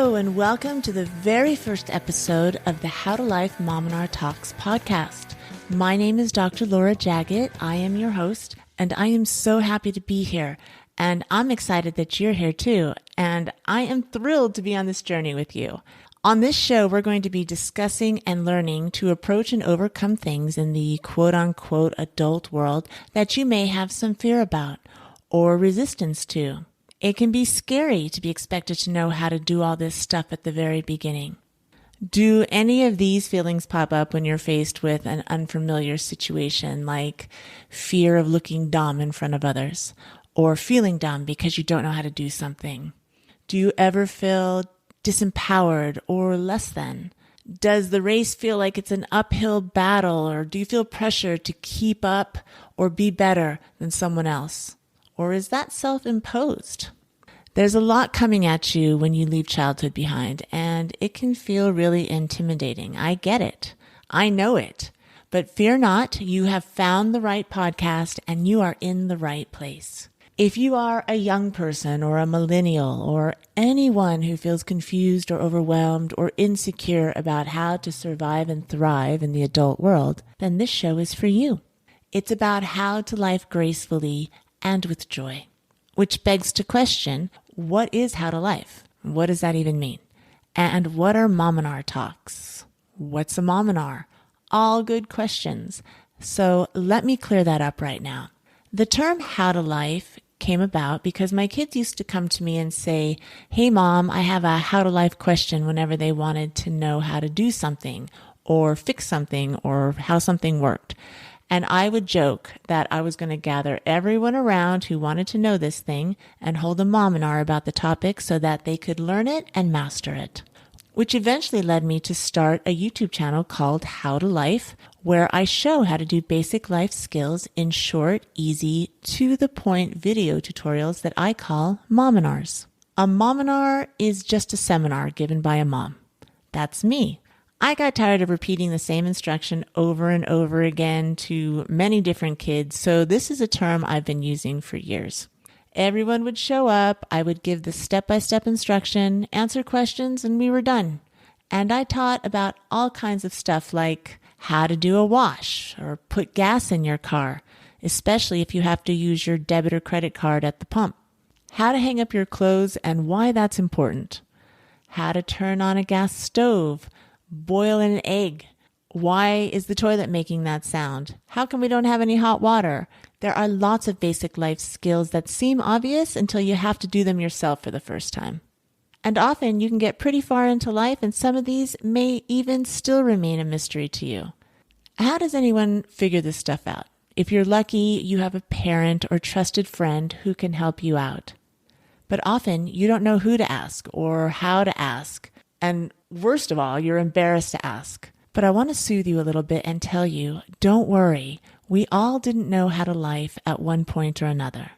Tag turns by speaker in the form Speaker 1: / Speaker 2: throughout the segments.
Speaker 1: Hello, and welcome to the very first episode of the How to Life Mom and Our Talks podcast. My name is Dr. Laura Jaget. I am your host, and I am so happy to be here. And I'm excited that you're here too. And I am thrilled to be on this journey with you. On this show, we're going to be discussing and learning to approach and overcome things in the quote-unquote adult world that you may have some fear about or resistance to. It can be scary to be expected to know how to do all this stuff at the very beginning. Do any of these feelings pop up when you're faced with an unfamiliar situation, like fear of looking dumb in front of others, or feeling dumb because you don't know how to do something? Do you ever feel disempowered or less than? Does the race feel like it's an uphill battle, or do you feel pressure to keep up or be better than someone else? Or is that self-imposed? There's a lot coming at you when you leave childhood behind, and it can feel really intimidating. I get it. I know it. But fear not, you have found the right podcast and you are in the right place. If you are a young person or a millennial or anyone who feels confused or overwhelmed or insecure about how to survive and thrive in the adult world, then this show is for you. It's about how to life gracefully and with joy, which begs to question, what is how to life? What does that even mean? And what are mom and our talks? What's a mom and our? All good questions. So let me clear that up right now. The term how to life came about because my kids used to come to me and say, "Hey mom, I have a how to life question," whenever they wanted to know how to do something or fix something or how something worked. And I would joke that I was going to gather everyone around who wanted to know this thing and hold a mominar about the topic so that they could learn it and master it. Which eventually led me to start a YouTube channel called How to Life, where I show how to do basic life skills in short, easy, to-the-point video tutorials that I call mominars. A mominar is just a seminar given by a mom. That's me. I got tired of repeating the same instruction over and over again to many different kids, so this is a term I've been using for years. Everyone would show up, I would give the step-by-step instruction, answer questions, and we were done. And I taught about all kinds of stuff like how to do a wash or put gas in your car, especially if you have to use your debit or credit card at the pump. How to hang up your clothes and why that's important. How to turn on a gas stove. Boil an egg. Why is the toilet making that sound? How come we don't have any hot water? There are lots of basic life skills that seem obvious until you have to do them yourself for the first time. And often you can get pretty far into life and some of these may even still remain a mystery to you. How does anyone figure this stuff out? If you're lucky, you have a parent or trusted friend who can help you out. But often you don't know who to ask or how to ask. And worst of all, you're embarrassed to ask. But I want to soothe you a little bit and tell you, don't worry. We all didn't know how to life at one point or another.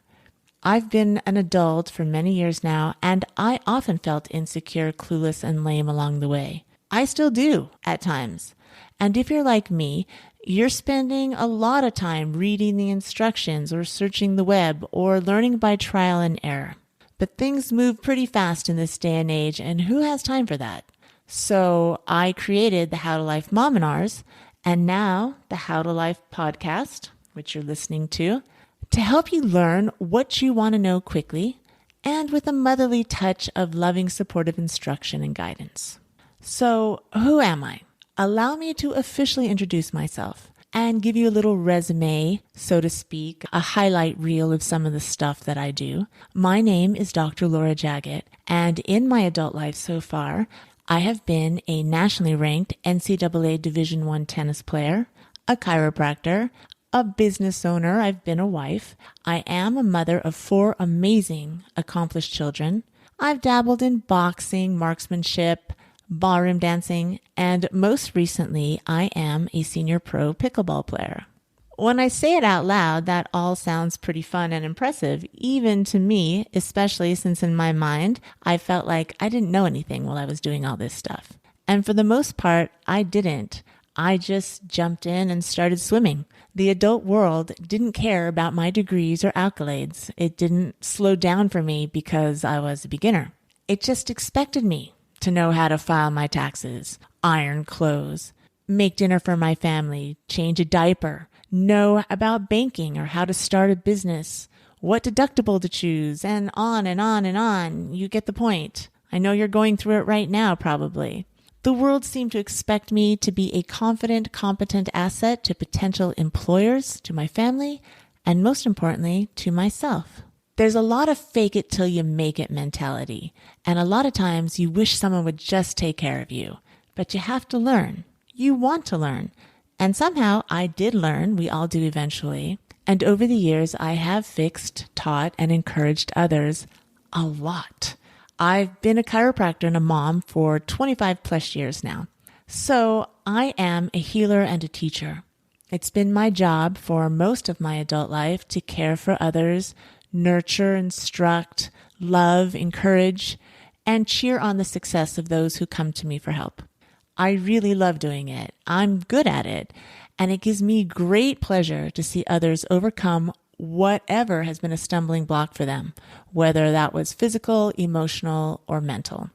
Speaker 1: I've been an adult for many years now, and I often felt insecure, clueless, and lame along the way. I still do at times. And if you're like me, you're spending a lot of time reading the instructions or searching the web or learning by trial and error. But things move pretty fast in this day and age, and who has time for that? So I created the How to Life Mominars, and now the How to Life podcast, which you're listening to help you learn what you want to know quickly and with a motherly touch of loving, supportive instruction and guidance. So who am I? Allow me to officially introduce myself and give you a little resume, so to speak, a highlight reel of some of the stuff that I do. My name is Dr. Laura Jaget, and in my adult life so far, I have been a nationally ranked NCAA Division I tennis player, a chiropractor, a business owner. I've been a wife. I am a mother of 4 amazing, accomplished children. I've dabbled in boxing, marksmanship, ballroom dancing, and most recently, I am a senior pro pickleball player. When I say it out loud, that all sounds pretty fun and impressive, even to me, especially since in my mind, I felt like I didn't know anything while I was doing all this stuff. And for the most part, I didn't. I just jumped in and started swimming. The adult world didn't care about my degrees or accolades. It didn't slow down for me because I was a beginner. It just expected me to know how to file my taxes, iron clothes, make dinner for my family, change a diaper, know about banking or how to start a business, what deductible to choose, and on and on and on. You get the point. I know you're going through it right now, probably. The world seemed to expect me to be a confident, competent asset to potential employers, to my family, and most importantly, to myself. There's a lot of fake it till you make it mentality, and a lot of times you wish someone would just take care of you. But you have to learn. You want to learn. And somehow I did learn, we all do eventually. And over the years, I have fixed, taught, and encouraged others a lot. I've been a chiropractor and a mom for 25 plus years now. So I am a healer and a teacher. It's been my job for most of my adult life to care for others, nurture, instruct, love, encourage, and cheer on the success of those who come to me for help. I really love doing it. I'm good at it. And it gives me great pleasure to see others overcome whatever has been a stumbling block for them, whether that was physical, emotional, or mental.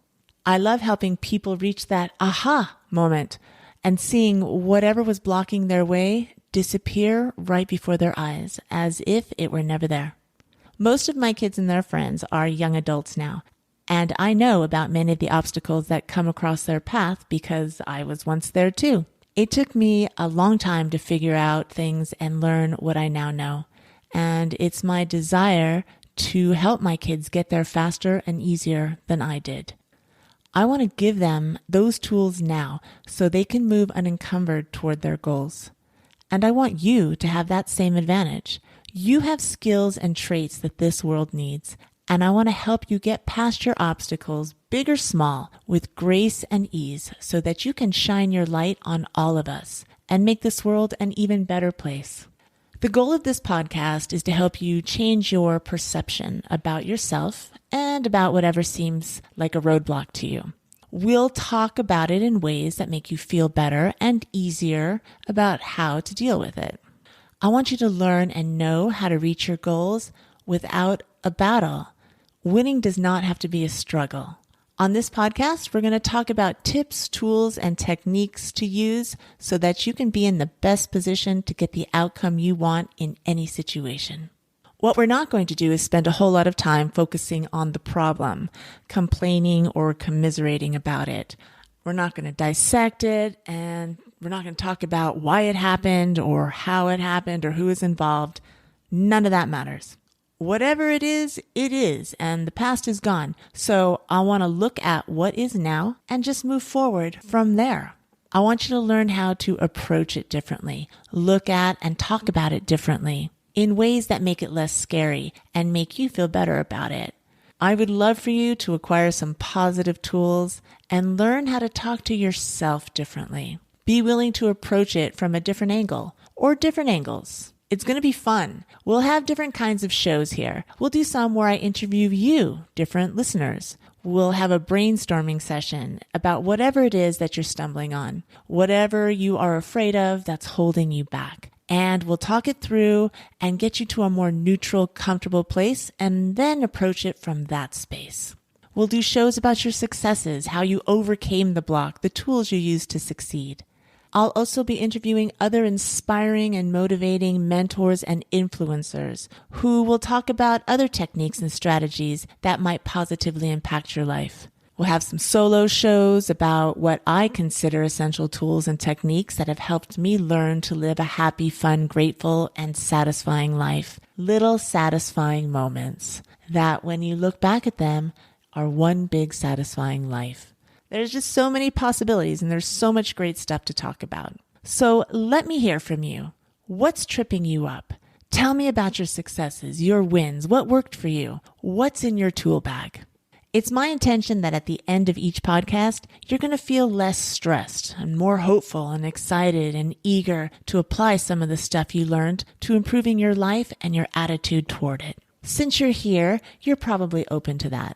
Speaker 1: I love helping people reach that aha moment and seeing whatever was blocking their way disappear right before their eyes, as if it were never there. Most of my kids and their friends are young adults now, and I know about many of the obstacles that come across their path because I was once there too. It took me a long time to figure out things and learn what I now know. And it's my desire to help my kids get there faster and easier than I did. I want to give them those tools now so they can move unencumbered toward their goals. And I want you to have that same advantage. You have skills and traits that this world needs, and I want to help you get past your obstacles, big or small, with grace and ease so that you can shine your light on all of us and make this world an even better place. The goal of this podcast is to help you change your perception about yourself and about whatever seems like a roadblock to you. We'll talk about it in ways that make you feel better and easier about how to deal with it. I want you to learn and know how to reach your goals without a battle. Winning does not have to be a struggle. On this podcast, we're going to talk about tips, tools, and techniques to use so that you can be in the best position to get the outcome you want in any situation. What we're not going to do is spend a whole lot of time focusing on the problem, complaining or commiserating about it. We're not going to dissect it, and we're not going to talk about why it happened or how it happened or who is involved. None of that matters. Whatever it is, and the past is gone. So I want to look at what is now and just move forward from there. I want you to learn how to approach it differently, look at and talk about it differently in ways that make it less scary and make you feel better about it. I would love for you to acquire some positive tools and learn how to talk to yourself differently. Be willing to approach it from a different angle or different angles. It's going to be fun. We'll have different kinds of shows here. We'll do some where I interview you, different listeners. We'll have a brainstorming session about whatever it is that you're stumbling on, whatever you are afraid of that's holding you back. And we'll talk it through and get you to a more neutral, comfortable place and then approach it from that space. We'll do shows about your successes, how you overcame the block, the tools you used to succeed. I'll also be interviewing other inspiring and motivating mentors and influencers who will talk about other techniques and strategies that might positively impact your life. We'll have some solo shows about what I consider essential tools and techniques that have helped me learn to live a happy, fun, grateful, and satisfying life. Little satisfying moments that when you look back at them are one big satisfying life. There's just so many possibilities and there's so much great stuff to talk about. So let me hear from you. What's tripping you up? Tell me about your successes, your wins, what worked for you, what's in your tool bag. It's my intention that at the end of each podcast, you're going to feel less stressed and more hopeful and excited and eager to apply some of the stuff you learned to improving your life and your attitude toward it. Since you're here, you're probably open to that.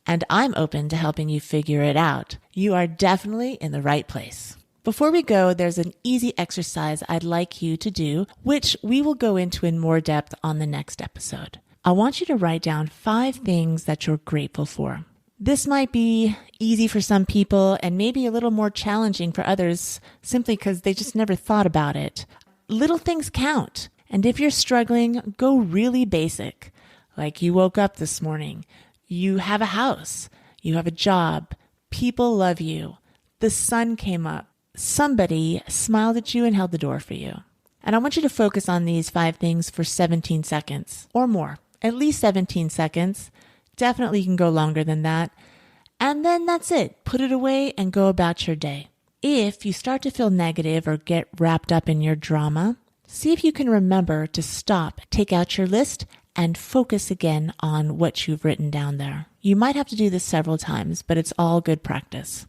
Speaker 1: And I'm open to helping you figure it out. You are definitely in the right place. Before we go, there's an easy exercise I'd like you to do, which we will go into in more depth on the next episode. I want you to write down 5 things that you're grateful for. This might be easy for some people and maybe a little more challenging for others simply because they just never thought about it. Little things count. And if you're struggling, go really basic. Like you woke up this morning, you have a house, you have a job, people love you, the sun came up, somebody smiled at you and held the door for you. And I want you to focus on these 5 things for 17 seconds or more, at least 17 seconds. Definitely you can go longer than that. And then that's it. Put it away and go about your day. If you start to feel negative or get wrapped up in your drama, see if you can remember to stop, take out your list, and focus again on what you've written down there. You might have to do this several times, but it's all good practice.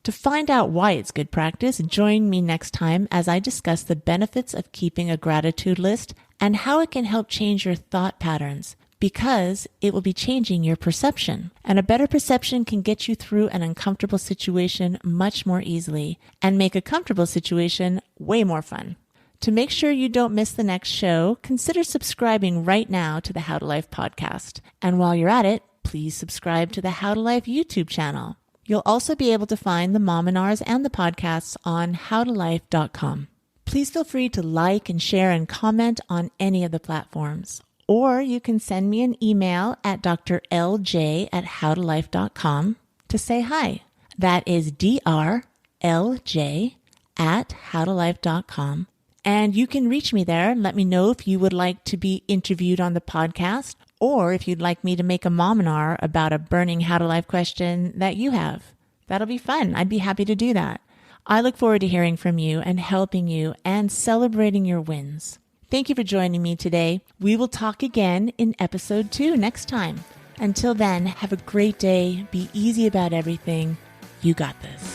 Speaker 1: To find out why it's good practice, join me next time as I discuss the benefits of keeping a gratitude list and how it can help change your thought patterns, because it will be changing your perception. And a better perception can get you through an uncomfortable situation much more easily and make a comfortable situation way more fun. To make sure you don't miss the next show, consider subscribing right now to the How to Life podcast. And while you're at it, please subscribe to the How to Life YouTube channel. You'll also be able to find the Mominars and the podcasts on howtolife.com. Please feel free to like and share and comment on any of the platforms. Or you can send me an email at drlj@howtolife.com to say hi. That is drlj@howtolife.com. And you can reach me there and let me know if you would like to be interviewed on the podcast, or if you'd like me to make a Mominar about a burning How to Life question that you have. That'll be fun. I'd be happy to do that. I look forward to hearing from you and helping you and celebrating your wins. Thank you for joining me today. We will talk again in episode 2 next time. Until then, have a great day. Be easy about everything. You got this.